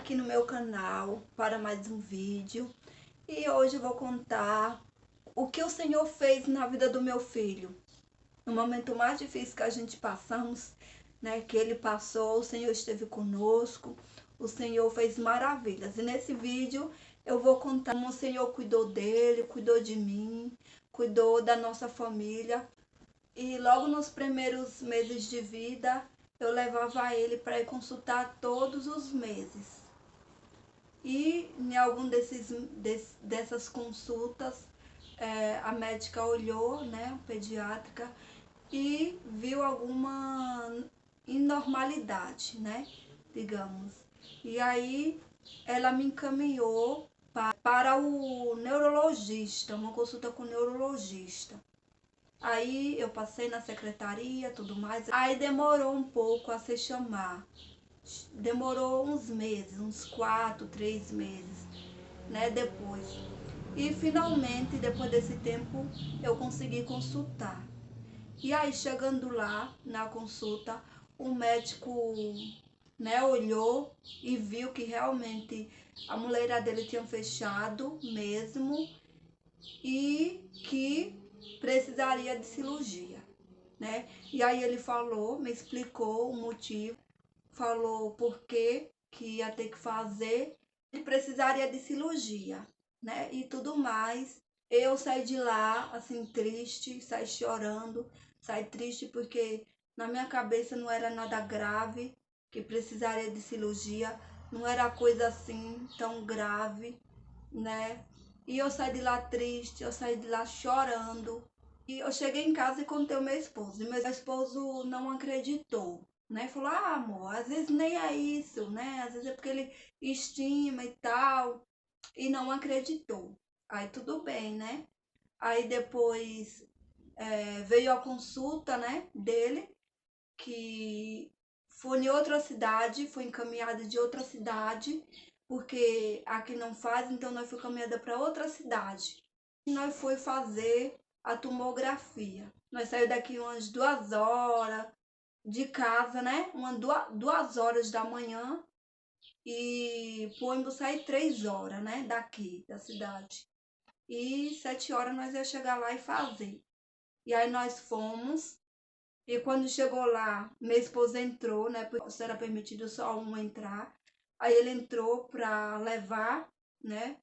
aqui no meu canal para mais um vídeo e hoje eu vou contar o que o Senhor fez na vida do meu filho. No momento mais difícil que a gente passamos, né, que ele passou, o Senhor esteve conosco, o Senhor fez maravilhas. E nesse vídeo eu vou contar como o Senhor cuidou dele, cuidou de mim, cuidou da nossa família. E logo nos primeiros meses de vida, eu levava ele para ir consultar todos os meses. E em algum dessas consultas, a médica olhou, né, pediátrica, e viu alguma inormalidade, né, digamos. E aí ela me encaminhou para o neurologista, uma consulta com o neurologista. Aí eu passei na secretaria, tudo mais. Aí demorou um pouco a se chamar. Demorou uns meses, uns 4, 3 meses, né, depois. E finalmente, depois desse tempo, eu consegui consultar. E aí, chegando lá na consulta, o médico, né, olhou e viu que realmente a moleira dele tinha fechado mesmo e que precisaria de cirurgia, né? E aí ele falou, me explicou o motivo, falou por que ia ter que fazer e precisaria de cirurgia, né? E tudo mais. Eu saí de lá assim triste, saí chorando, saí triste porque na minha cabeça não era nada grave, que precisaria de cirurgia, não era coisa assim tão grave, né? E eu saí de lá triste, eu saí de lá chorando. E eu cheguei em casa e contei ao meu esposo. E meu esposo não acreditou, né? Falou: ah, amor, às vezes nem é isso, né? Às vezes é porque ele estima e tal. E não acreditou. Aí tudo bem, né? Aí depois veio a consulta, né, dele, que foi em outra cidade, foi encaminhada de outra cidade, porque aqui não faz, então nós fomos encaminhada para outra cidade. E nós foi fazer a tomografia. Nós saímos daqui umas 2 horas de casa, né? Umas 2 horas da manhã e pôs sair 3 horas, né? Daqui da cidade. E 7 horas nós ia chegar lá e fazer. E aí nós fomos. E quando chegou lá, minha esposa entrou, né? Porque era permitido só um entrar. Aí ele entrou para levar, né?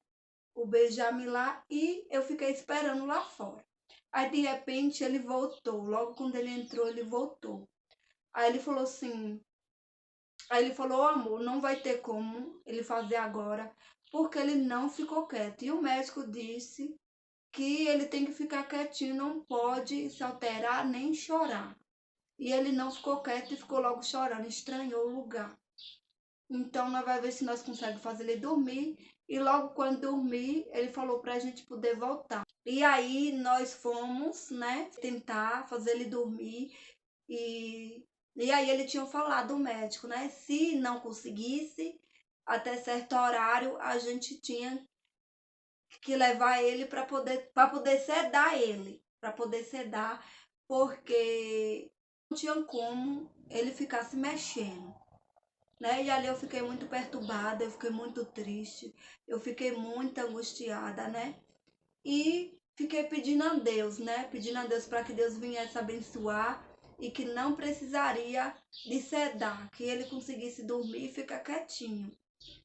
O Benjamin lá e eu fiquei esperando lá fora. Aí de repente ele voltou. Logo quando ele entrou, ele voltou. Aí ele falou assim. Aí ele falou: oh, amor, não vai ter como ele fazer agora, porque ele não ficou quieto. E o médico disse que ele tem que ficar quietinho, não pode se alterar nem chorar. E ele não ficou quieto e ficou logo chorando, estranhou o lugar. Então, nós vamos ver se nós conseguimos fazer ele dormir. E logo quando dormir, ele falou pra gente poder voltar. E aí, nós fomos, né, tentar fazer ele dormir. E aí, ele tinha falado, o médico, né, se não conseguisse, até certo horário, a gente tinha que levar ele para poder sedar ele. Para poder sedar, porque não tinha como ele ficar se mexendo, né? E ali eu fiquei muito perturbada, eu fiquei muito triste, eu fiquei muito angustiada, né? E fiquei pedindo a Deus, né? Pedindo a Deus para que Deus viesse abençoar e que não precisaria de sedar, que ele conseguisse dormir e ficar quietinho.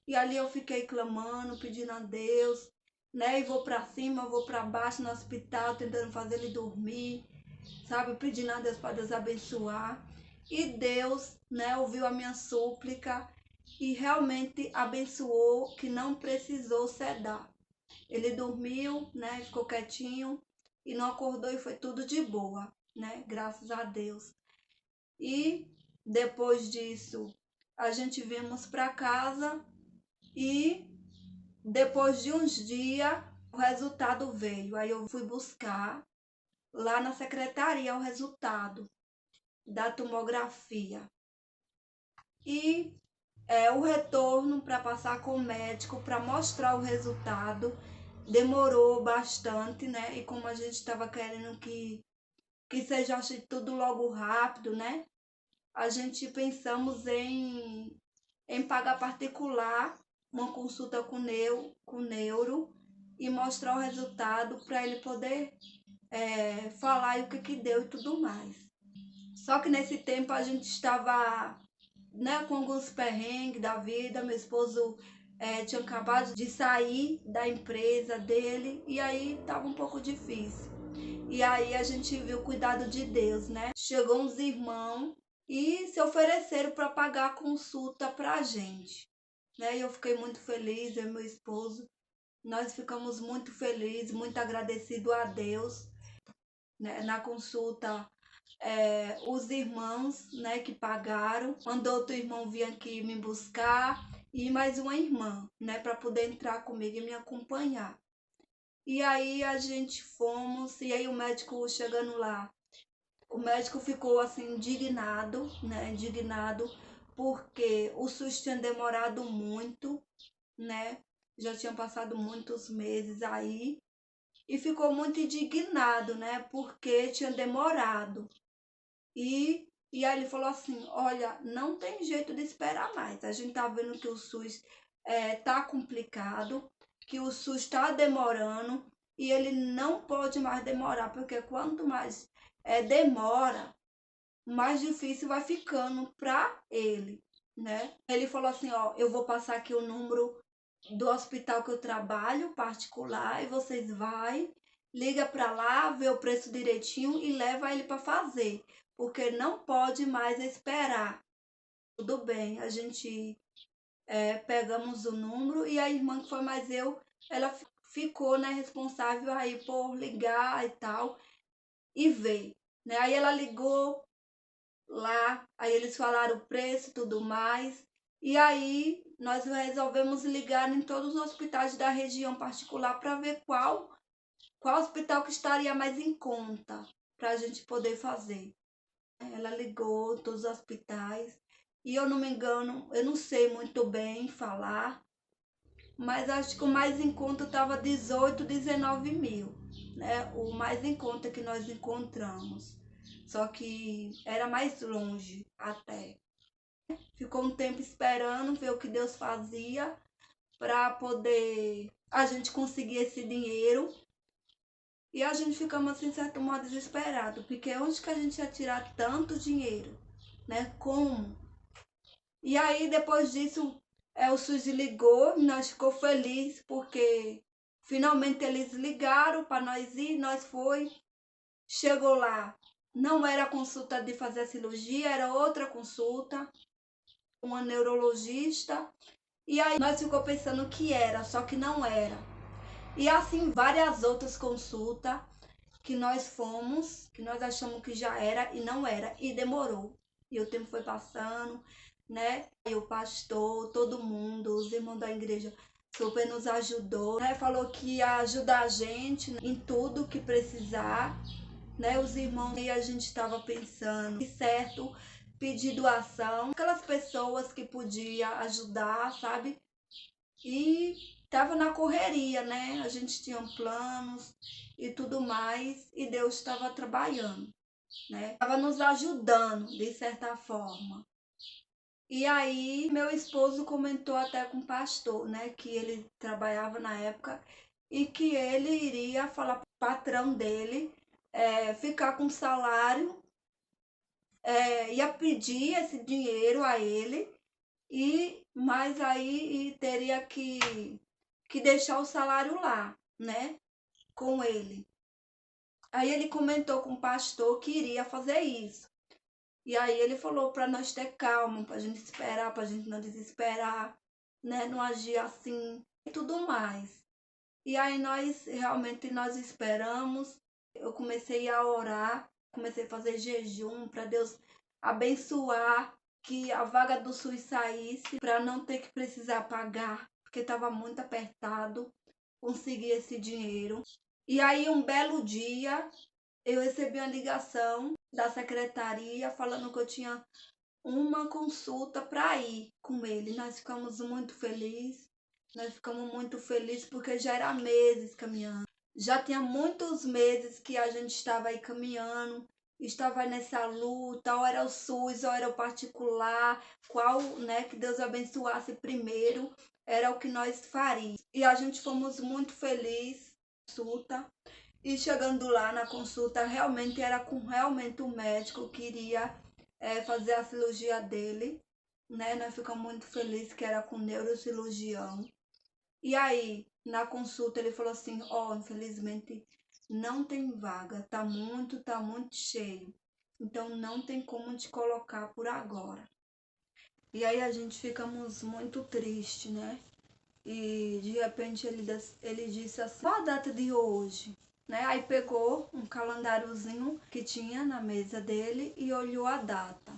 E ali eu fiquei clamando, pedindo a Deus, né? E vou para cima, vou para baixo no hospital, tentando fazer ele dormir, sabe? Pedindo a Deus para Deus abençoar. E Deus, né, ouviu a minha súplica e realmente abençoou, que não precisou sedar. Ele dormiu, né, ficou quietinho e não acordou e foi tudo de boa, né? Graças a Deus. E depois disso, a gente viemos para casa e depois de uns dias o resultado veio. Aí eu fui buscar lá na secretaria o resultado da tomografia. E o retorno para passar com o médico para mostrar o resultado demorou bastante, né? E como a gente estava querendo que seja tudo logo rápido, né? A gente pensamos em pagar particular uma consulta com neuro e mostrar o resultado para ele poder falar o que deu e tudo mais. Só que nesse tempo a gente estava, né, com alguns perrengues da vida. Meu esposo tinha acabado de sair da empresa dele e aí estava um pouco difícil. E aí a gente viu o cuidado de Deus, né? Chegou uns irmãos e se ofereceram para pagar a consulta para a gente, né? E eu fiquei muito feliz, eu e meu esposo, nós ficamos muito felizes, muito agradecidos a Deus, né? Na consulta, os irmãos, né, que pagaram, mandou outro irmão vir aqui me buscar e mais uma irmã, né, para poder entrar comigo e me acompanhar. E aí a gente fomos, e aí o médico chegando lá, o médico ficou assim indignado, né, indignado, porque o SUS tinha demorado muito, né, já tinham passado muitos meses aí, e ficou muito indignado, né, porque tinha demorado. E aí ele falou assim, olha, não tem jeito de esperar mais. A gente tá vendo que o SUS tá complicado, que o SUS está demorando e ele não pode mais demorar, porque quanto mais demora, mais difícil vai ficando para ele, né? Ele falou assim, ó, eu vou passar aqui o número do hospital que eu trabalho, particular, e vocês vai, liga para lá, vê o preço direitinho e leva ele para fazer, porque não pode mais esperar. Tudo bem, a gente pegamos o número e a irmã que foi mais eu, ela ficou, né, responsável aí por ligar e tal e ver, né? Aí ela ligou lá, aí eles falaram o preço e tudo mais. E aí nós resolvemos ligar em todos os hospitais da região particular para ver qual hospital que estaria mais em conta para a gente poder fazer. Ela ligou todos os hospitais e eu não me engano, eu não sei muito bem falar, mas acho que o mais em conta estava 18, 19 mil, né? O mais em conta que nós encontramos. Só que era mais longe até. Ficou um tempo esperando ver o que Deus fazia para poder a gente conseguir esse dinheiro. E a gente ficamos assim, de certo modo, desesperado, porque onde que a gente ia tirar tanto dinheiro, né? Como? E aí, depois disso, o SUS ligou, nós ficou feliz porque finalmente eles ligaram para nós ir, nós foi, chegou lá, não era a consulta de fazer a cirurgia, era outra consulta, uma neurologista. E aí nós ficou pensando que era, só que não era. E assim várias outras consultas que nós fomos, que nós achamos que já era e não era, e demorou. E o tempo foi passando, né? E o pastor, todo mundo, os irmãos da igreja super nos ajudou, né? Falou que ia ajudar a gente em tudo que precisar, né? Os irmãos, e a gente estava pensando, certo, pedir doação, aquelas pessoas que podia ajudar, sabe? E estava na correria, né? A gente tinha planos e tudo mais, e Deus estava trabalhando, né? Estava nos ajudando, de certa forma. E aí, meu esposo comentou até com o pastor, né? Que ele trabalhava na época e que ele iria falar para o patrão dele ficar com salário, ia pedir esse dinheiro a ele, mas aí teria que deixar o salário lá, né? Com ele. Aí ele comentou com o pastor que iria fazer isso. E aí ele falou para nós ter calma, para a gente esperar, para a gente não desesperar, né? Não agir assim e tudo mais. E aí nós esperamos. Eu comecei a orar, comecei a fazer jejum para Deus abençoar que a vaga do SUS saísse para não ter que precisar pagar, porque estava muito apertado conseguir esse dinheiro. E aí um belo dia eu recebi uma ligação da secretaria falando que eu tinha uma consulta para ir com ele. Nós ficamos muito felizes. Nós ficamos muito felizes porque já era meses caminhando. Já tinha muitos meses que a gente estava aí caminhando, estava nessa luta, ou era o SUS, ou era o particular, qual, né, que Deus abençoasse primeiro. era o que nós faríamos. E a gente fomos muito felizes na consulta. E chegando lá na consulta, realmente era com realmente o médico que iria fazer a cirurgia dele, né? Nós ficamos muito felizes que era com neurocirurgião. E aí, na consulta, ele falou assim: ó, infelizmente não tem vaga, tá muito cheio. Então não tem como te colocar por agora. E aí a gente ficamos muito triste, né? E de repente ele disse assim: qual a data de hoje? Né? Aí pegou um calendáriozinho que tinha na mesa dele e olhou a data.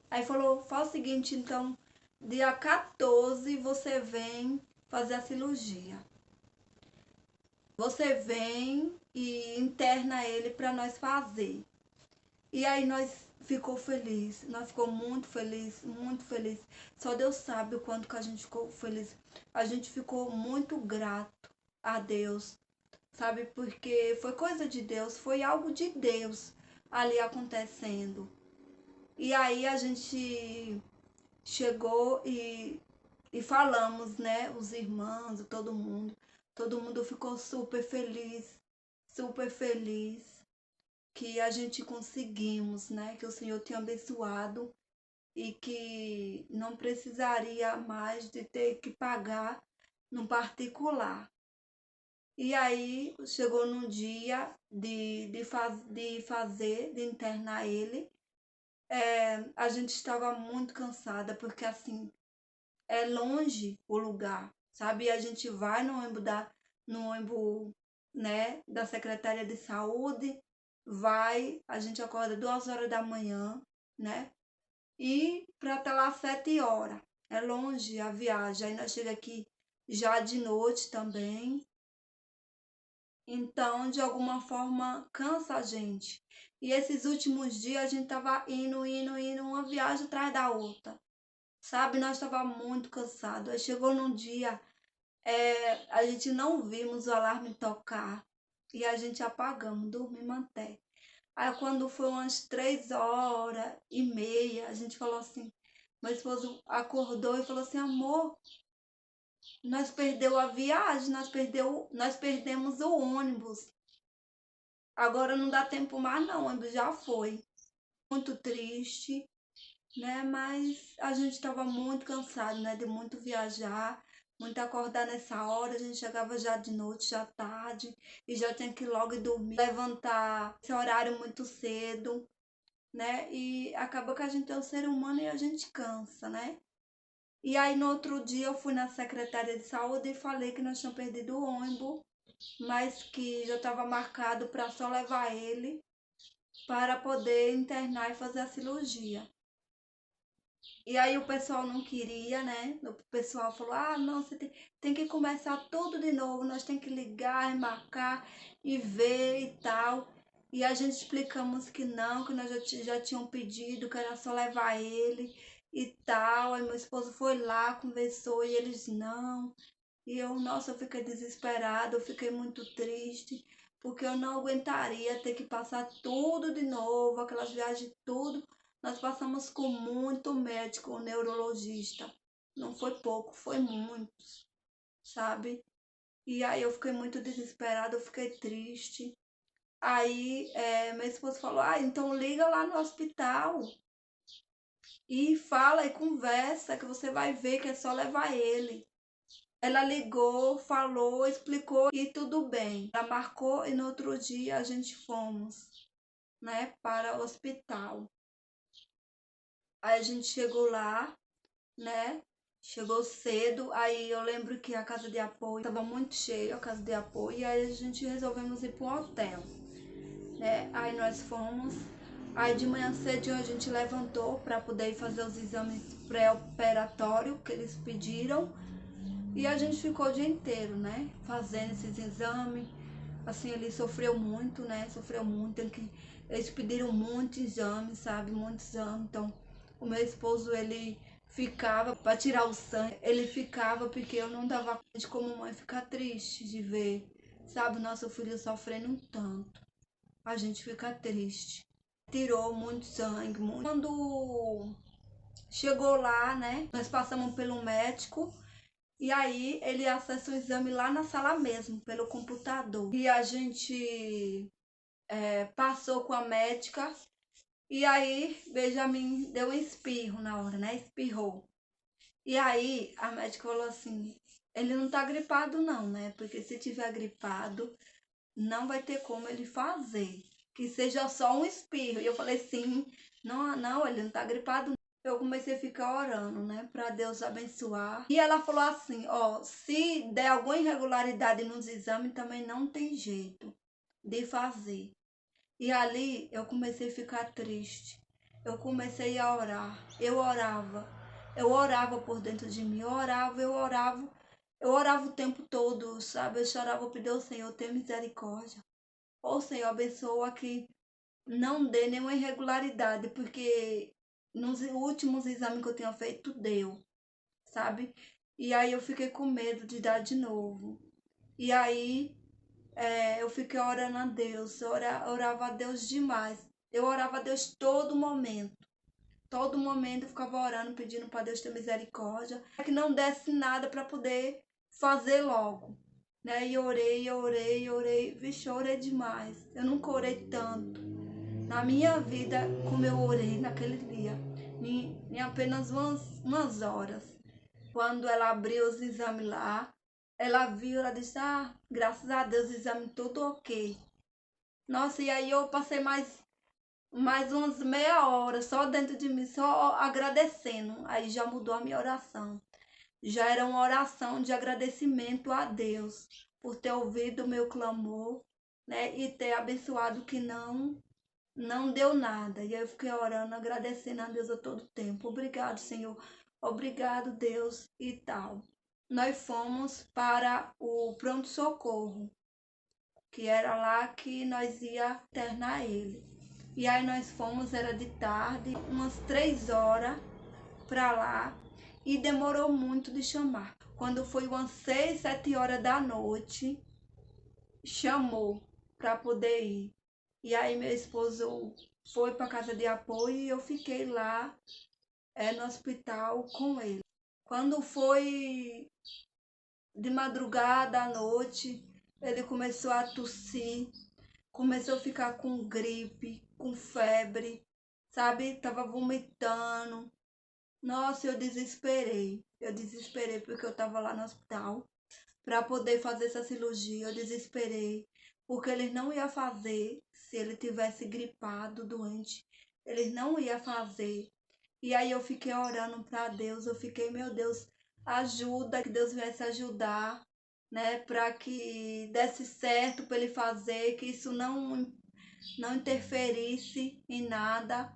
Aí falou: faz o seguinte, então, dia 14 você vem fazer a cirurgia. Você vem e interna ele para nós fazer. E aí nós ficou feliz, nós ficou muito feliz, muito feliz. Só Deus sabe o quanto que a gente ficou feliz. A gente ficou muito grato a Deus, sabe? Porque foi coisa de Deus, foi algo de Deus ali acontecendo. E aí a gente chegou e falamos, né? Os irmãos, todo mundo ficou super feliz que a gente conseguimos, né? Que o Senhor tinha abençoado e que não precisaria mais de ter que pagar no particular. E aí chegou no dia de internar ele. A gente estava muito cansada, porque assim, é longe o lugar, sabe? E a gente vai no ônibus, né, da Secretaria de Saúde, a gente acorda 2 horas da manhã, né? E para estar lá 7 horas. É longe a viagem. Aí nós chega aqui já de noite também. Então, de alguma forma, cansa a gente. E esses últimos dias a gente tava indo, uma viagem atrás da outra. Sabe, nós tava muito cansado. Aí chegou num dia, a gente não vimos o alarme tocar. E a gente apagamos, dormimos até. Aí quando foi umas 3h30, a gente falou assim, meu esposo acordou e falou assim: amor, nós perdeu a viagem, nós perdemos o ônibus. Agora não dá tempo mais não, o ônibus já foi. Muito triste, né? Mas a gente estava muito cansado, né? De muito viajar, muito acordar nessa hora. A gente chegava já de noite, já tarde, e já tinha que ir logo dormir, levantar esse horário muito cedo, né? E acaba que a gente é um ser humano e a gente cansa, né? E aí no outro dia eu fui na secretária de saúde e falei que nós tínhamos perdido o ônibus, mas que já estava marcado para só levar ele para poder internar e fazer a cirurgia. E aí o pessoal não queria, né? O pessoal falou: ah, não, você tem que começar tudo de novo, nós tem que ligar e marcar e ver e tal. E a gente explicamos que não, que nós já tinham pedido, que era só levar ele e tal. Aí meu esposo foi lá, conversou e eles não. E eu, nossa, eu fiquei desesperada, eu fiquei muito triste, porque eu não aguentaria ter que passar tudo de novo, aquelas viagens, tudo. Nós passamos com muito médico, neurologista. Não foi pouco, foi muitos, sabe? E aí eu fiquei muito desesperada, eu fiquei triste. Aí meu esposo falou: ah, então liga lá no hospital e fala e conversa, que você vai ver que é só levar ele. Ela ligou, falou, explicou e tudo bem. Ela marcou e no outro dia a gente fomos, né, para o hospital. Aí a gente chegou lá, né, chegou cedo. Aí eu lembro que a casa de apoio estava muito cheia, a casa de apoio, e aí a gente resolvemos ir para um hotel, né? Aí nós fomos. Aí de manhã cedo a gente levantou para poder fazer os exames pré-operatórios que eles pediram. E a gente ficou o dia inteiro, né? Fazendo esses exames. Assim, ele sofreu muito, né? Sofreu muito. Eles pediram muitos exames, sabe? Muitos exames. Então, o meu esposo, ele ficava para tirar o sangue. Ele ficava porque eu não dava conta de como mãe ficar triste de ver, sabe? Nosso filho sofrendo um tanto. A gente fica triste. Tirou muito sangue, muito. Quando chegou lá, né? Nós passamos pelo médico. E aí ele acessa o exame lá na sala mesmo, pelo computador. E a gente passou com a médica. E aí Benjamin deu um espirro na hora, né? Espirrou. E aí a médica falou assim, ele não tá gripado não, né? Porque se tiver gripado, não vai ter como ele fazer. Que seja só um espirro. E eu falei, sim, não, não, ele não tá gripado não. Eu comecei a ficar orando, né, para Deus abençoar. E ela falou assim, ó, se der alguma irregularidade nos exames, também não tem jeito de fazer. E ali eu comecei a ficar triste. Eu comecei a orar. Eu orava. Eu orava por dentro de mim. Eu orava, eu orava. Eu orava o tempo todo, sabe? Eu chorava para Deus, Senhor, tenha misericórdia. Ô Senhor, abençoa que não dê nenhuma irregularidade, porque nos últimos exames que eu tinha feito, deu, sabe? E aí eu fiquei com medo de dar de novo. E aí eu fiquei orando a Deus, orava a Deus demais. Eu orava a Deus todo momento. Todo momento eu ficava orando, pedindo para Deus ter misericórdia, que não desse nada para poder fazer logo. Né? E orei, orei, orei. Vixe, eu orei demais. Eu nunca orei tanto na minha vida como eu orei naquele dia, em apenas umas horas. Quando ela abriu os exames lá, ela viu, ela disse, ah, graças a Deus, o exame tudo ok. Nossa, e aí eu passei mais umas meia hora só dentro de mim, só agradecendo. Aí já mudou a minha oração. Já era uma oração de agradecimento a Deus por ter ouvido o meu clamor, né? E ter abençoado que não deu nada. E aí eu fiquei orando, agradecendo a Deus a todo tempo. Obrigado, Senhor. Obrigado, Deus e tal. Nós fomos para o pronto-socorro, que era lá que nós ia internar ele. E aí nós fomos, era de tarde, umas 3 horas para lá, e demorou muito de chamar. Quando foi umas 6, 7 horas da noite, chamou para poder ir. E aí meu esposo foi para casa de apoio e eu fiquei lá no hospital com ele. Quando foi de madrugada à noite, ele começou a tossir, começou a ficar com gripe, com febre, sabe? Tava vomitando. Nossa, eu desesperei. Eu desesperei porque eu tava lá no hospital para poder fazer essa cirurgia. Eu desesperei porque eles não iam fazer se ele tivesse gripado, doente. Eles não iam fazer. E aí eu fiquei orando para Deus. Eu fiquei, meu Deus, ajuda, que Deus viesse ajudar, né, para que desse certo para ele fazer, que isso não interferisse em nada.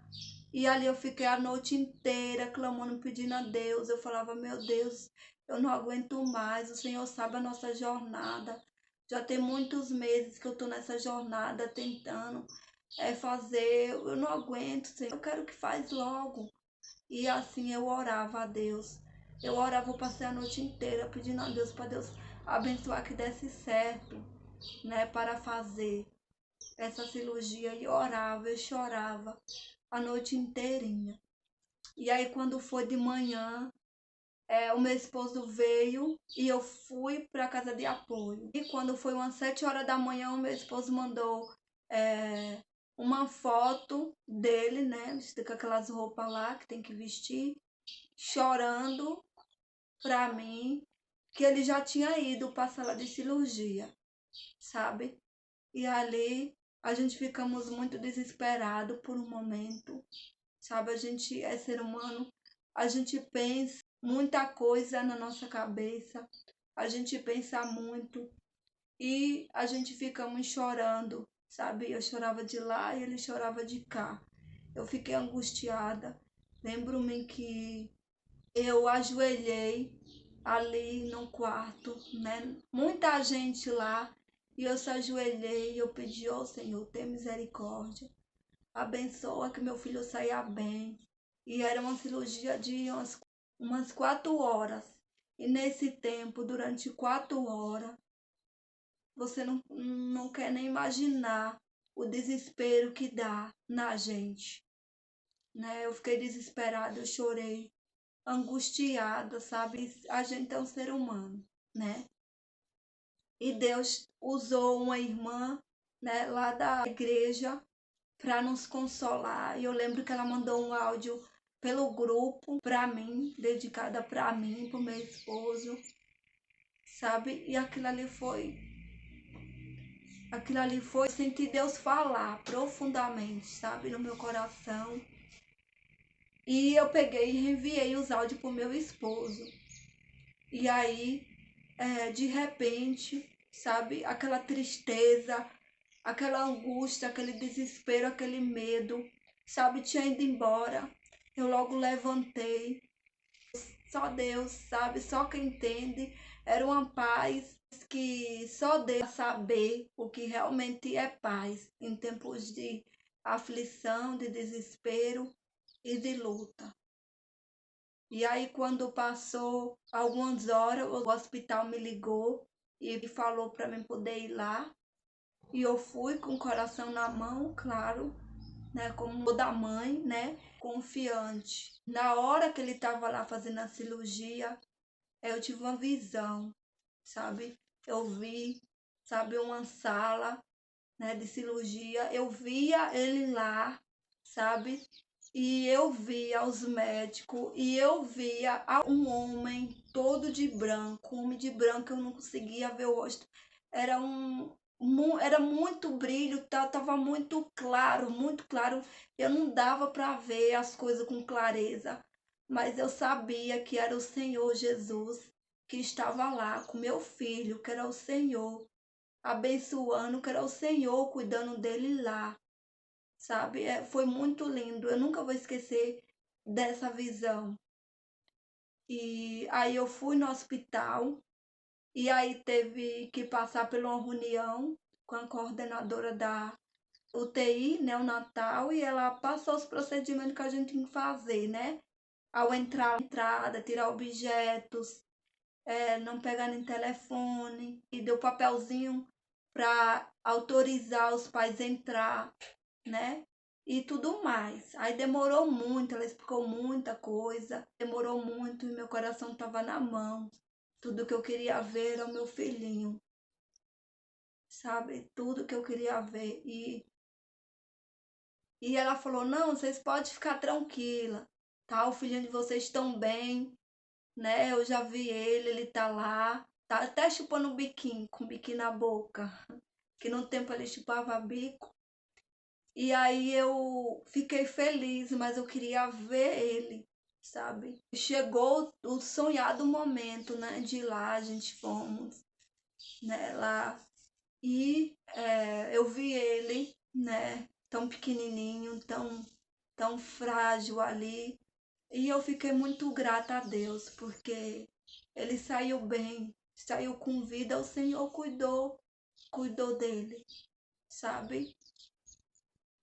E ali eu fiquei a noite inteira clamando, pedindo a Deus. Eu falava, meu Deus, eu não aguento mais. O Senhor sabe a nossa jornada. Já tem muitos meses que eu tô nessa jornada tentando fazer. Eu não aguento, Senhor. Eu quero que faz logo. E assim eu orava a Deus. Eu orava, eu passei a noite inteira pedindo a Deus para Deus abençoar que desse certo, né, para fazer essa cirurgia. E orava, eu chorava a noite inteirinha. E aí quando foi de manhã, o meu esposo veio e eu fui para a casa de apoio. E quando foi umas 7 horas da manhã, o meu esposo mandou uma foto dele, né? Vestido com aquelas roupas lá que tem que vestir, chorando para mim, que ele já tinha ido para a sala de cirurgia, sabe? E ali a gente ficamos muito desesperados por um momento, sabe? A gente é ser humano, a gente pensa muita coisa na nossa cabeça, a gente pensa muito e a gente ficamos chorando, sabe? Eu chorava de lá e ele chorava de cá. Eu fiquei angustiada. Lembro-me que eu ajoelhei ali no quarto, né? Muita gente lá. E eu só ajoelhei e eu pedi ao Senhor, ter misericórdia. Abençoa que meu filho saia bem. E era uma cirurgia de umas 4 horas. E nesse tempo, durante 4 horas, você não quer nem imaginar o desespero que dá na gente, né? Eu fiquei desesperada, eu chorei. angustiada, sabe? A gente é um ser humano, né? E Deus usou uma irmã, né, lá da igreja para nos consolar. E eu lembro que ela mandou um áudio pelo grupo para mim, dedicada para mim, para o meu esposo, sabe? E aquilo ali foi sentir Deus falar profundamente, sabe, no meu coração. E eu peguei e enviei os áudios pro meu esposo. E aí, de repente, sabe, aquela tristeza, aquela angústia, aquele desespero, aquele medo, sabe, tinha ido embora. Eu logo levantei. Só Deus, sabe, só quem entende. Era uma paz que só Deus saber o que realmente é paz em tempos de aflição, de desespero e de luta. E aí, quando passou algumas horas, o hospital me ligou e falou para mim poder ir lá. E eu fui com o coração na mão, claro, né, como toda mãe, né, confiante. Na hora que ele estava lá fazendo a cirurgia, eu tive uma visão, sabe? Eu vi, sabe, uma sala, né, de cirurgia. Eu via ele lá, sabe? E eu via os médicos e eu via um homem todo de branco, um homem de branco, eu não conseguia ver o rosto. Era era muito brilho, tava muito claro, muito claro. Eu não dava para ver as coisas com clareza, mas eu sabia que era o Senhor Jesus que estava lá com meu filho, que era o Senhor abençoando, que era o Senhor cuidando dele lá, sabe? Foi muito lindo. Eu nunca vou esquecer dessa visão. E aí eu fui no hospital e aí teve que passar por uma reunião com a coordenadora da UTI neonatal e ela passou os procedimentos que a gente tinha que fazer, né? Ao entrar, entrada, tirar objetos, não pegar em telefone, e deu papelzinho para autorizar os pais a entrar, né? E tudo mais. Aí demorou muito, ela explicou muita coisa, demorou muito e meu coração estava na mão. Tudo que eu queria ver era o meu filhinho, sabe? Tudo que eu queria ver. E ela falou: não, vocês podem ficar tranquila, tá? O filhinho de vocês estão bem, né? Eu já vi ele, ele tá lá, tá até chupando o biquinho, com o biquinho na boca, que no tempo ele chupava bico. E aí eu fiquei feliz, mas eu queria ver ele, sabe? Chegou o sonhado momento, né, de ir lá, a gente fomos, né, lá. E eu vi ele, né, tão pequenininho, tão frágil ali. E eu fiquei muito grata a Deus, porque ele saiu bem, saiu com vida, o Senhor cuidou dele, sabe?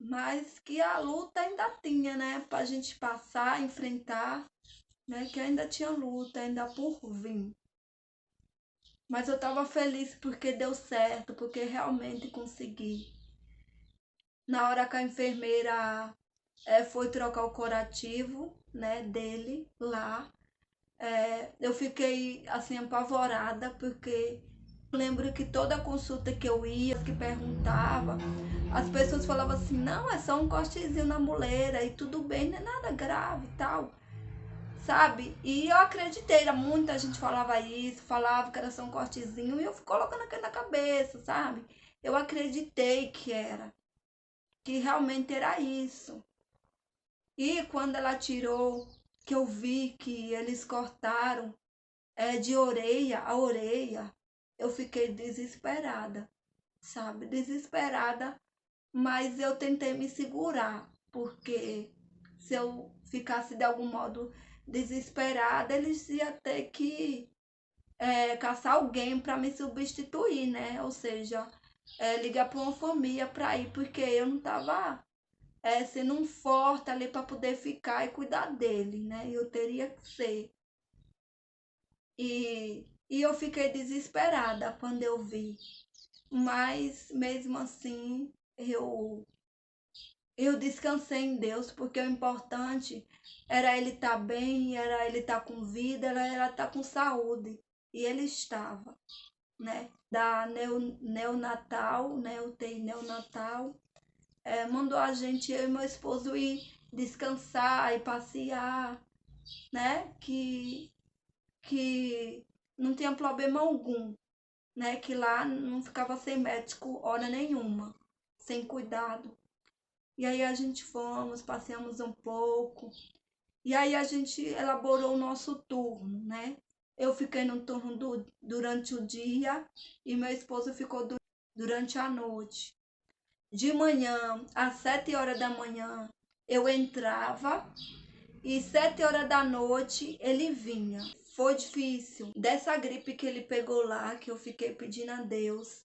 Mas que a luta ainda tinha, né? Pra gente passar, enfrentar, né? Que ainda tinha luta, ainda por vir. Mas eu tava feliz porque deu certo, porque realmente consegui. Na hora que a enfermeira foi trocar o curativo, né, dele lá, eu fiquei assim apavorada, porque lembro que toda consulta que eu ia, que perguntava, as pessoas falavam assim: não, é só um cortezinho na muleira e tudo bem, não é nada grave e tal, sabe? E eu acreditei, muita gente falava isso, falava que era só um cortezinho e eu fui colocando aquilo na cabeça, sabe? Eu acreditei que realmente era isso. E quando ela tirou, que eu vi que eles cortaram de orelha a orelha, eu fiquei desesperada, sabe? Desesperada, mas eu tentei me segurar, porque se eu ficasse de algum modo desesperada, eles iam ter que caçar alguém para me substituir, né? Ou seja, ligar para uma família para ir, porque eu não estava sendo um forte ali para poder ficar e cuidar dele, né? Eu teria que ser. E eu fiquei desesperada quando eu vi. Mas mesmo assim, Eu descansei em Deus, porque o importante era ele estar bem, era ele estar com vida, era estar com saúde. E ele estava, né? Da neonatal, né? UTI neonatal, mandou a gente, eu e meu esposo, ir descansar e passear, né? Que não tinha problema algum, né? Que lá não ficava sem médico hora nenhuma, sem cuidado. E aí a gente fomos, passeamos um pouco. E aí a gente elaborou o nosso turno, né? Eu fiquei no turno durante o dia e meu esposo ficou durante a noite. De manhã, às 7 horas da manhã, eu entrava e 7 horas da noite ele vinha. Foi difícil. Dessa gripe que ele pegou lá, que eu fiquei pedindo a Deus,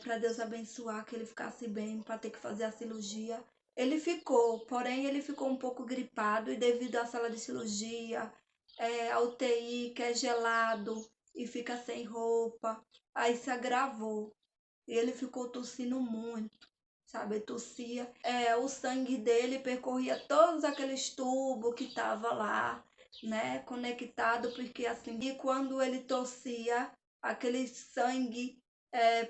para Deus abençoar, que ele ficasse bem, para ter que fazer a cirurgia. Ele ficou, porém ele ficou um pouco gripado e devido à sala de cirurgia, a UTI que é gelado e fica sem roupa, aí se agravou. E ele ficou tossindo muito, sabe? Tossia. O sangue dele percorria todos aqueles tubos que tava lá, né? Conectado, porque assim, e quando ele tossia, aquele sangue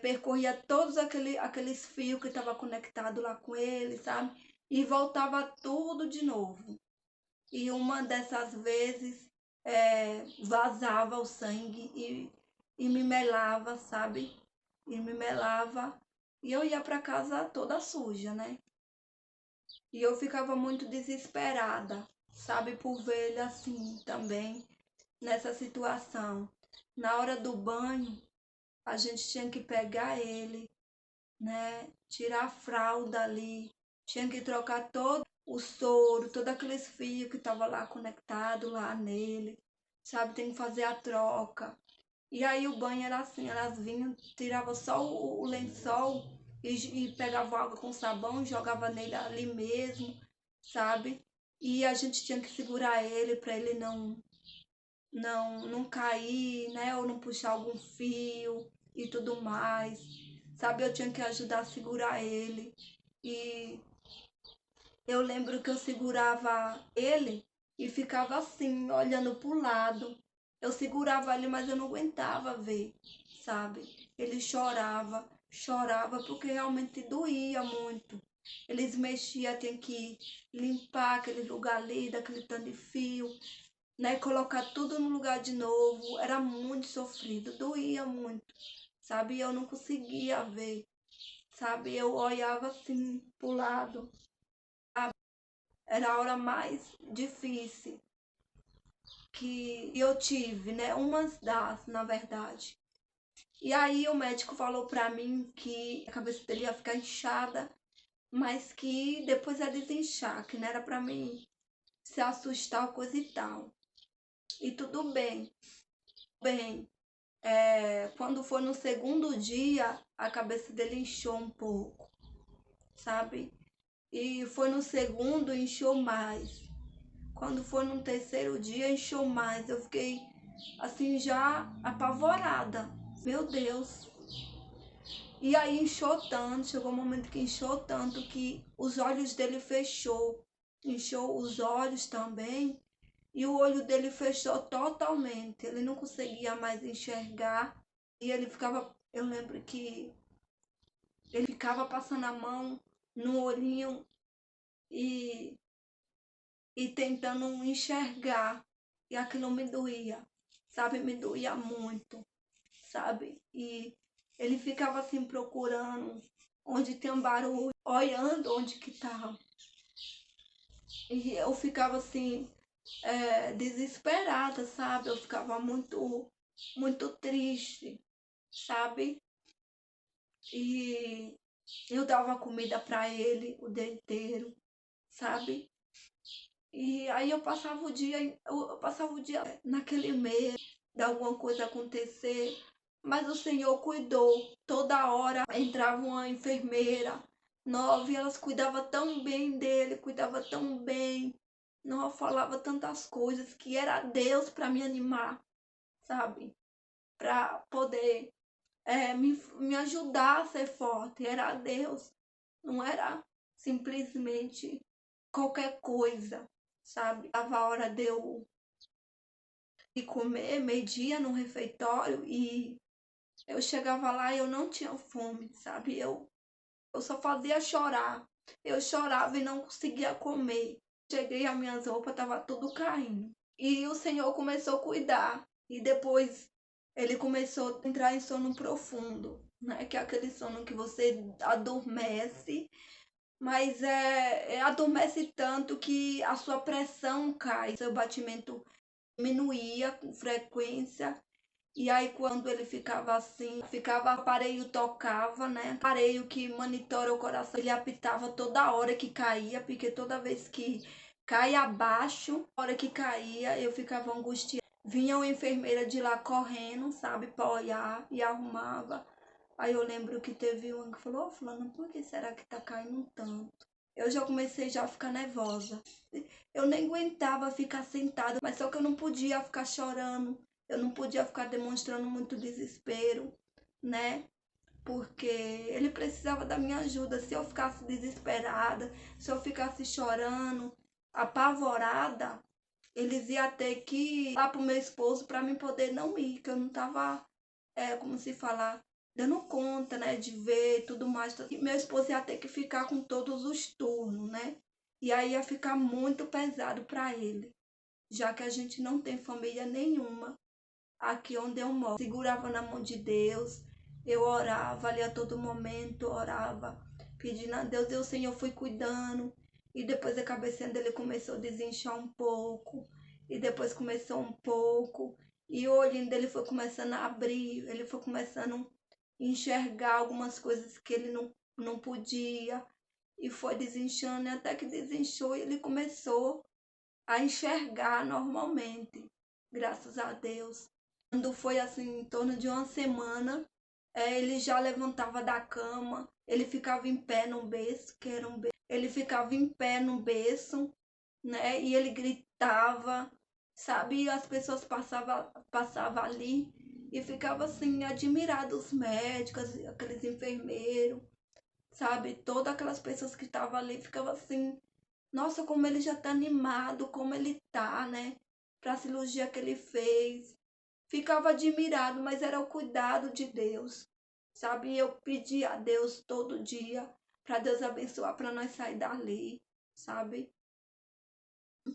percorria todos aqueles fios que estavam conectados lá com ele, sabe? E voltava tudo de novo. E uma dessas vezes vazava o sangue e me melava, sabe? E me melava. E eu ia para casa toda suja, né? E eu ficava muito desesperada, sabe? Por ver ele assim também, nessa situação. Na hora do banho, a gente tinha que pegar ele, né? Tirar a fralda ali, tinha que trocar todo o soro, todos aqueles fios que estavam lá conectados lá nele, sabe? Tem que fazer a troca. E aí o banho era assim, elas vinham, tiravam só o lençol e pegavam água com sabão, jogava nele ali mesmo, sabe? E a gente tinha que segurar ele para ele não cair, né? Ou não puxar algum fio e tudo mais, sabe? Eu tinha que ajudar a segurar ele. E eu lembro que eu segurava ele e ficava assim, olhando pro lado. Eu segurava ele, mas eu não aguentava ver, sabe? Ele chorava, chorava porque realmente doía muito. Eles mexiam, tinha que limpar aquele lugar ali, daquele tanto de fio, né? Colocar tudo no lugar de novo. Era muito sofrido, doía muito, sabe? Eu não conseguia ver, sabe? Eu olhava assim pro lado. Era a hora mais difícil que eu tive, né? Umas das, na verdade. E aí o médico falou pra mim que a cabeça dele ia ficar inchada, mas que depois ia desinchar, que não era pra mim se assustar, coisa e tal. E tudo bem. Bem, quando foi no segundo dia, a cabeça dele inchou um pouco, sabe? E foi no segundo, inchou mais. Quando foi no terceiro dia, inchou mais. Eu fiquei assim já apavorada. Meu Deus. E aí inchou tanto, chegou um momento que inchou tanto que os olhos dele fechou. Inchou os olhos também. E o olho dele fechou totalmente. Ele não conseguia mais enxergar. E ele ficava, eu lembro que ele ficava passando a mão no olhinho e tentando enxergar. E aquilo me doía, sabe? Me doía muito, sabe? E ele ficava assim procurando onde tem um barulho, olhando onde que tá. E eu ficava assim, desesperada, sabe? Eu ficava muito triste, sabe? E eu dava comida para ele o dia inteiro, sabe? E aí eu passava o dia naquele medo de alguma coisa acontecer, mas o Senhor cuidou. Toda hora entrava uma enfermeira nova e elas cuidavam tão bem dele, cuidava tão bem. Não falava tantas coisas que era Deus para me animar, sabe? Para poder me ajudar a ser forte. Era Deus, não era, simplesmente qualquer coisa, sabe? Tava a hora de eu ir comer, meio-dia no refeitório, e eu chegava lá e eu não tinha fome, sabe? Eu só fazia chorar. Eu chorava e não conseguia comer. Cheguei, as minhas roupas tava tudo caindo. E o Senhor começou a cuidar. E depois ele começou a entrar em sono profundo, né? Que é aquele sono que você adormece, mas adormece tanto que a sua pressão cai, seu batimento diminuía com frequência. E aí quando ele ficava assim, ficava, o aparelho tocava, né? O aparelho que monitora o coração, ele apitava toda hora que caía, porque toda vez que caia abaixo, a hora que caía, eu ficava angustiada. Vinha uma enfermeira de lá correndo, sabe, para olhar e arrumava. Aí eu lembro que teve uma que falou: "Ô, fulano, por que será que tá caindo tanto?" Eu já comecei já a ficar nervosa. Eu nem aguentava ficar sentada, mas só que eu não podia ficar chorando, eu não podia ficar demonstrando muito desespero, né? Porque ele precisava da minha ajuda. Se eu ficasse desesperada, se eu ficasse chorando, apavorada, eles iam ter que ir lá pro meu esposo para mim poder não ir, que eu não tava, como se falar, dando conta, né, de ver tudo mais. E meu esposo ia ter que ficar com todos os turnos, né? E aí ia ficar muito pesado para ele, já que a gente não tem família nenhuma aqui onde eu moro. Segurava na mão de Deus, eu orava ali a todo momento, orava, pedindo a Deus, e o Senhor foi cuidando. E depois a cabecinha dele começou a desinchar um pouco, e depois começou um pouco, e o olhinho dele foi começando a abrir, ele foi começando a enxergar algumas coisas que ele não podia, e foi desinchando, e até que desinchou e ele começou a enxergar normalmente, graças a Deus. Quando foi assim, em torno de uma semana, ele já levantava da cama, ele ficava em pé no berço, que era um berço, ele ficava em pé no berço, né? E ele gritava, sabe? E as pessoas passavam ali e ficavam assim, admirados, os médicos, aqueles enfermeiros, sabe? Todas aquelas pessoas que estavam ali ficavam assim, nossa, como ele já tá animado, como ele tá, né? Pra cirurgia que ele fez. Ficava admirado, mas era o cuidado de Deus, sabe? E eu pedi a Deus todo dia para Deus abençoar, para nós sair dali, sabe?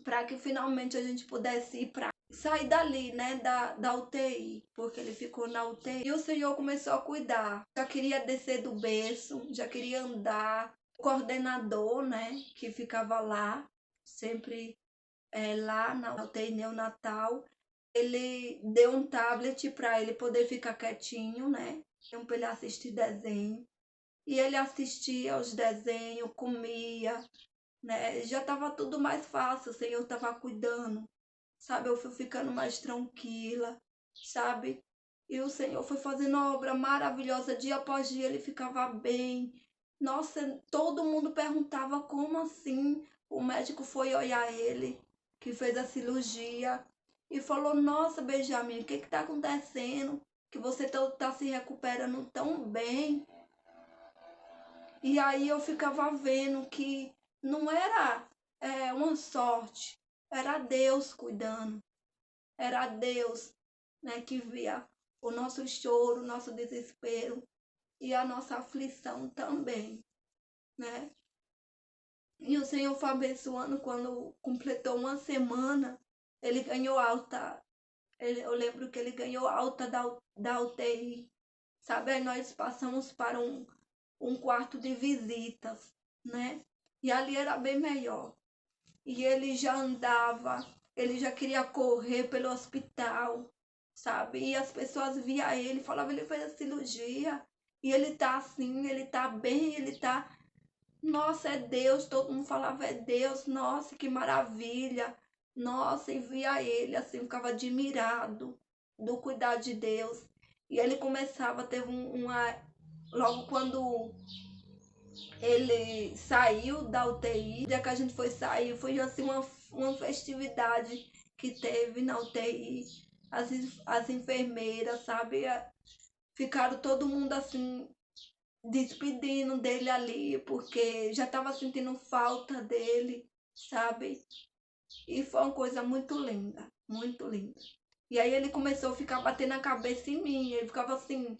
Para que finalmente a gente pudesse ir para sair dali, né, da UTI, porque ele ficou na UTI. E o Senhor começou a cuidar. Já queria descer do berço, já queria andar. O coordenador, né, que ficava lá, sempre lá na UTI neonatal, ele deu um tablet para ele poder ficar quietinho, né? Para ele assistir desenho. E ele assistia os desenhos, comia, né? Já estava tudo mais fácil, o Senhor estava cuidando, sabe? Eu fui ficando mais tranquila, sabe? E o Senhor foi fazendo uma obra maravilhosa, dia após dia ele ficava bem. Nossa, todo mundo perguntava como assim. O médico foi olhar ele, que fez a cirurgia, e falou: "Nossa, Benjamin, o que está acontecendo? Que você está se recuperando tão bem." E aí eu ficava vendo que não era uma sorte, era Deus cuidando, era Deus, né, que via o nosso choro, o nosso desespero e a nossa aflição também, né? E o Senhor foi abençoando quando completou uma semana, ele ganhou alta. Eu lembro que ele ganhou alta da UTI, sabe? Aí nós passamos para um quarto de visitas, né? E ali era bem melhor. E ele já andava, ele já queria correr pelo hospital, sabe? E as pessoas via ele, falavam: "Ele fez a cirurgia e ele tá assim, ele tá bem, ele tá, nossa, é Deus." Todo mundo falava: "É Deus, nossa, que maravilha." Nossa, e via ele assim, ficava admirado do cuidado de Deus. E ele começava, teve logo quando ele saiu da UTI, o dia que a gente foi sair, foi assim uma festividade que teve na UTI. As enfermeiras, sabe, ficaram todo mundo assim despedindo dele ali, porque já estava sentindo falta dele, sabe? E foi uma coisa muito linda, muito linda. E aí ele começou a ficar batendo a cabeça em mim, ele ficava assim,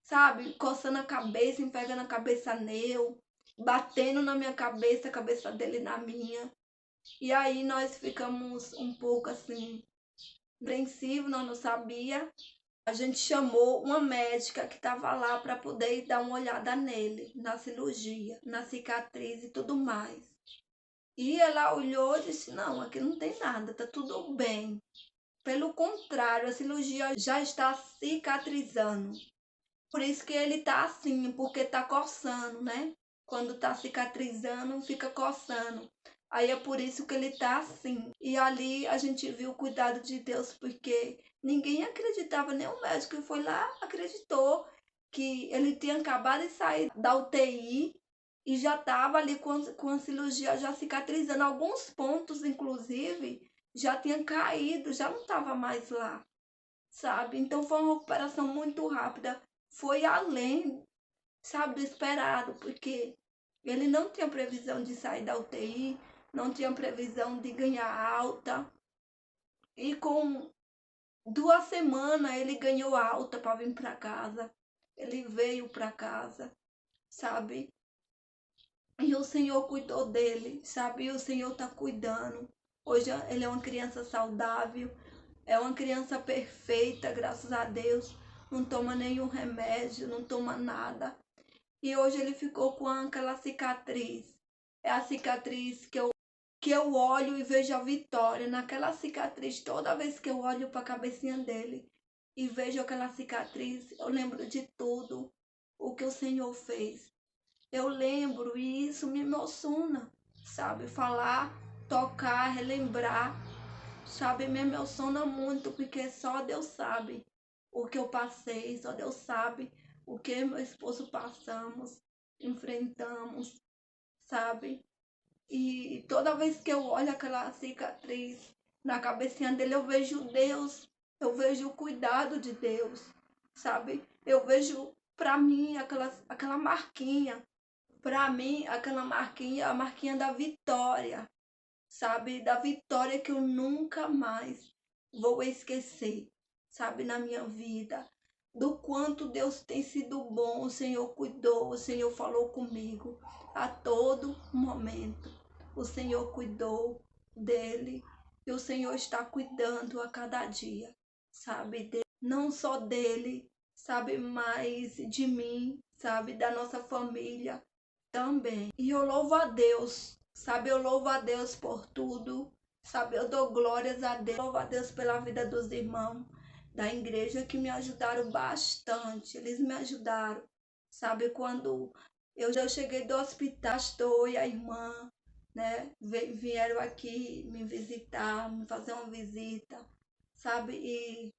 sabe, coçando a cabeça, pegando a cabeça nele, batendo na minha cabeça, a cabeça dele na minha. E aí nós ficamos um pouco assim, apreensivos, nós não sabia. A gente chamou uma médica que estava lá para poder dar uma olhada nele, na cirurgia, na cicatriz e tudo mais. E ela olhou e disse: não, aqui não tem nada, tá tudo bem. Pelo contrário, a cirurgia já está cicatrizando. Por isso que ele tá assim, porque tá coçando, né? Quando tá cicatrizando, fica coçando. Aí é por isso que ele tá assim. E ali a gente viu o cuidado de Deus, porque ninguém acreditava, nem o médico que foi lá acreditou que ele tinha acabado de sair da UTI e já estava ali com a cirurgia já cicatrizando. Alguns pontos, inclusive, já tinha caído, já não estava mais lá, sabe? Então foi uma recuperação muito rápida, foi além, sabe, do esperado, porque ele não tinha previsão de sair da UTI, não tinha previsão de ganhar alta, e com 2 semanas ele ganhou alta para vir para casa, ele veio para casa, sabe? E o Senhor cuidou dele, sabe? E o Senhor está cuidando. Hoje ele é uma criança saudável, é uma criança perfeita, graças a Deus. Não toma nenhum remédio, não toma nada. E hoje ele ficou com aquela cicatriz. É a cicatriz que eu olho e vejo a vitória naquela cicatriz. Toda vez que eu olho para a cabecinha dele e vejo aquela cicatriz, eu lembro de tudo o que o Senhor fez. Eu lembro e isso me emociona, sabe? Falar, tocar, relembrar, sabe? Me emociona muito, porque só Deus sabe o que eu passei, só Deus sabe o que meu esposo passamos, enfrentamos, sabe? E toda vez que eu olho aquela cicatriz na cabecinha dele, eu vejo Deus, eu vejo o cuidado de Deus, sabe? Eu vejo para mim aquela marquinha, para mim aquela marquinha, a marquinha da vitória, sabe? Da vitória que eu nunca mais vou esquecer, sabe? Na minha vida. Do quanto Deus tem sido bom, o Senhor cuidou, o Senhor falou comigo a todo momento. O Senhor cuidou dele e o Senhor está cuidando a cada dia, sabe? Não só dele, sabe? Mas de mim, sabe? Da nossa família também. E eu louvo a Deus, sabe? Eu louvo a Deus por tudo, sabe? Eu dou glórias a Deus, louvo a Deus pela vida dos irmãos da igreja que me ajudaram bastante. Eles me ajudaram, sabe? Quando eu cheguei do hospital, o pastor e a irmã, né? Vieram aqui me visitar, me fazer uma visita, sabe? E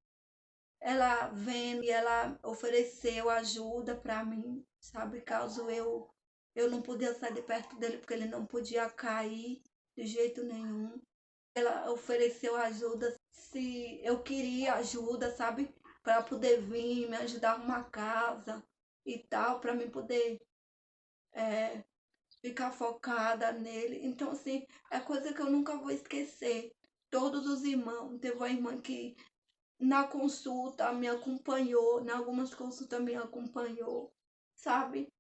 ela vendo e ela ofereceu ajuda para mim, sabe? Caso eu não podia sair de perto dele porque ele não podia cair de jeito nenhum. Ela ofereceu ajuda se eu queria ajuda, sabe? Para poder vir me ajudar a arrumar casa e tal, para mim poder é, ficar focada nele. Então, assim, é coisa que eu nunca vou esquecer. Todos os irmãos, teve uma irmã que na consulta me acompanhou, em algumas consultas me acompanhou, sabe?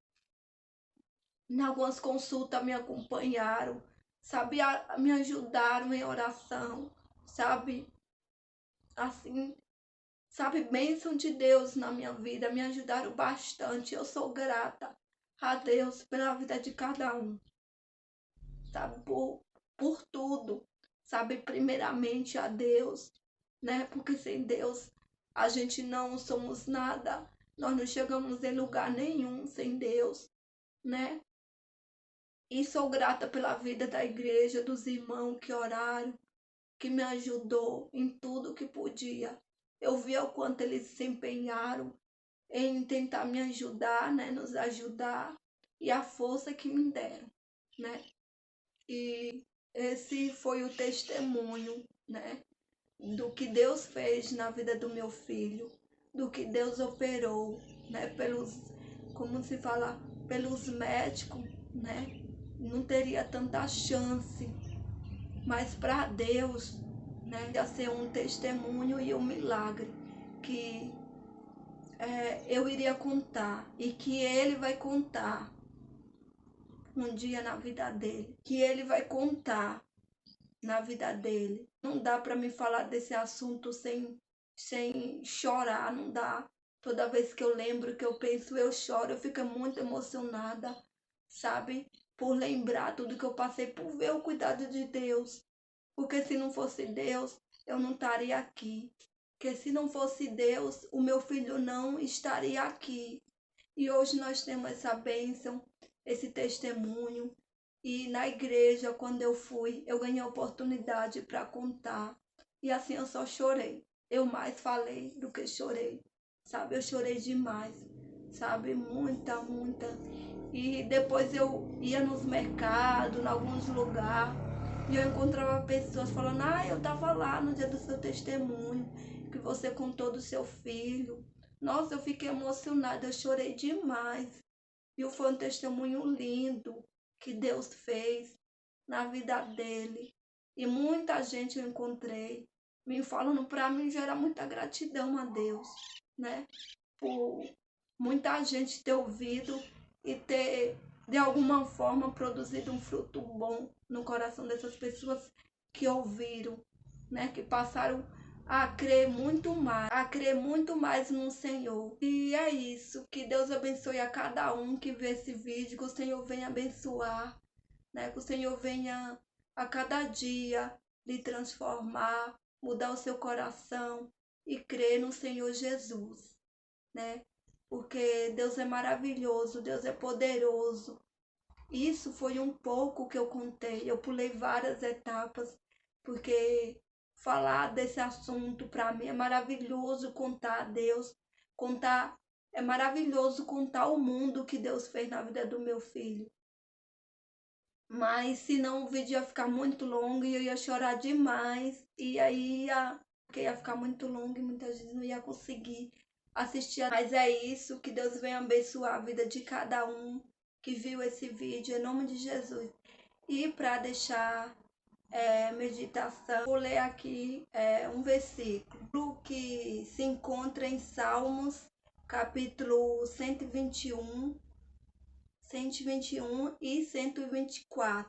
Em algumas consultas me acompanharam, sabe? Me ajudaram em oração, sabe? Assim, sabe? Bênção de Deus na minha vida, me ajudaram bastante. Eu sou grata a Deus pela vida de cada um, sabe? Por tudo, sabe? Primeiramente a Deus, né? Porque sem Deus a gente não somos nada, nós não chegamos em lugar nenhum sem Deus, né? E sou grata pela vida da igreja, dos irmãos que oraram, que me ajudou em tudo que podia. Eu vi o quanto eles se empenharam em tentar me ajudar, né? Nos ajudar e a força que me deram, né? E esse foi o testemunho, né? Do que Deus fez na vida do meu filho, do que Deus operou, né? como se fala, pelos médicos, né? Não teria tanta chance. Mas para Deus, né, ia ser um testemunho e um milagre que eu iria contar e que ele vai contar um dia na vida dele, que ele vai contar na vida dele. Não dá para me falar desse assunto sem chorar, não dá. Toda vez que eu lembro, que eu penso, eu choro, eu fico muito emocionada, sabe? Por lembrar tudo que eu passei, por ver o cuidado de Deus. Porque se não fosse Deus, eu não estaria aqui. Porque se não fosse Deus, o meu filho não estaria aqui. E hoje nós temos essa bênção, esse testemunho. E na igreja, quando eu fui, eu ganhei a oportunidade para contar. E assim eu só chorei. Eu mais falei do que chorei, sabe? Eu chorei demais, sabe? Muita, muita. E depois eu ia nos mercados, em alguns lugares, e eu encontrava pessoas falando: ah, eu estava lá no dia do seu testemunho, que você contou do seu filho. Nossa, eu fiquei emocionada, eu chorei demais. E foi um testemunho lindo que Deus fez na vida dele. E muita gente eu encontrei me falando, para mim gera muita gratidão a Deus, né? Por muita gente ter ouvido e ter, de alguma forma, produzido um fruto bom no coração dessas pessoas que ouviram, né? Que passaram a crer muito mais no Senhor. E é isso, que Deus abençoe a cada um que vê esse vídeo, que o Senhor venha abençoar, né? Que o Senhor venha a cada dia lhe transformar, mudar o seu coração e crer no Senhor Jesus, né? Porque Deus é maravilhoso, Deus é poderoso. Isso foi um pouco que eu contei, eu pulei várias etapas, porque falar desse assunto para mim é maravilhoso, contar a Deus, é maravilhoso contar o mundo que Deus fez na vida do meu filho. Mas senão o vídeo ia ficar muito longo e eu ia chorar demais, e aí ia ficar muito longo e muitas vezes não ia conseguir assistir. Mas é isso, que Deus venha abençoar a vida de cada um que viu esse vídeo, em nome de Jesus. E para deixar meditação, vou ler aqui um versículo que se encontra em Salmos, capítulo 121 e 124,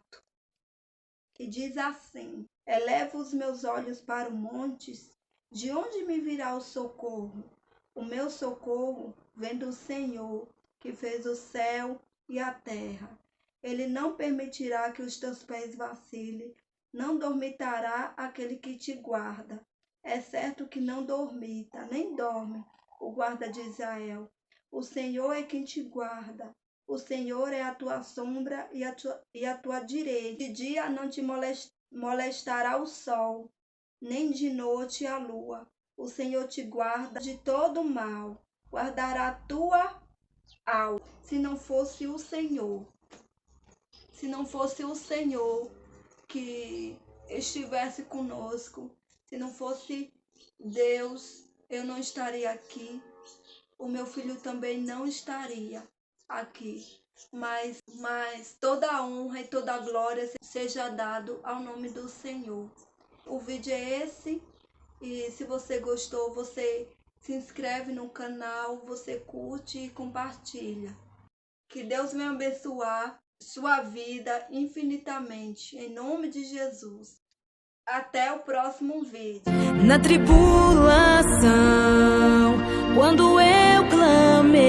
que diz assim: eleva os meus olhos para os montes, de onde me virá o socorro? O meu socorro vem do Senhor, que fez o céu e a terra. Ele não permitirá que os teus pés vacilem, não dormitará aquele que te guarda. É certo que não dormita, nem dorme o guarda de Israel. O Senhor é quem te guarda. O Senhor é a tua sombra e a tua direita. De dia não te molestará o sol, nem de noite a lua. O Senhor te guarda de todo mal, guardará a tua alma. Se não fosse o Senhor que estivesse conosco, se não fosse Deus, eu não estaria aqui. O meu filho também não estaria aqui. Mas toda a honra e toda a glória seja dado ao nome do Senhor. O vídeo é esse. E se você gostou, você se inscreve no canal, você curte e compartilha. Que Deus venha abençoar sua vida infinitamente, em nome de Jesus. Até o próximo vídeo. Na tribulação, quando eu clamei,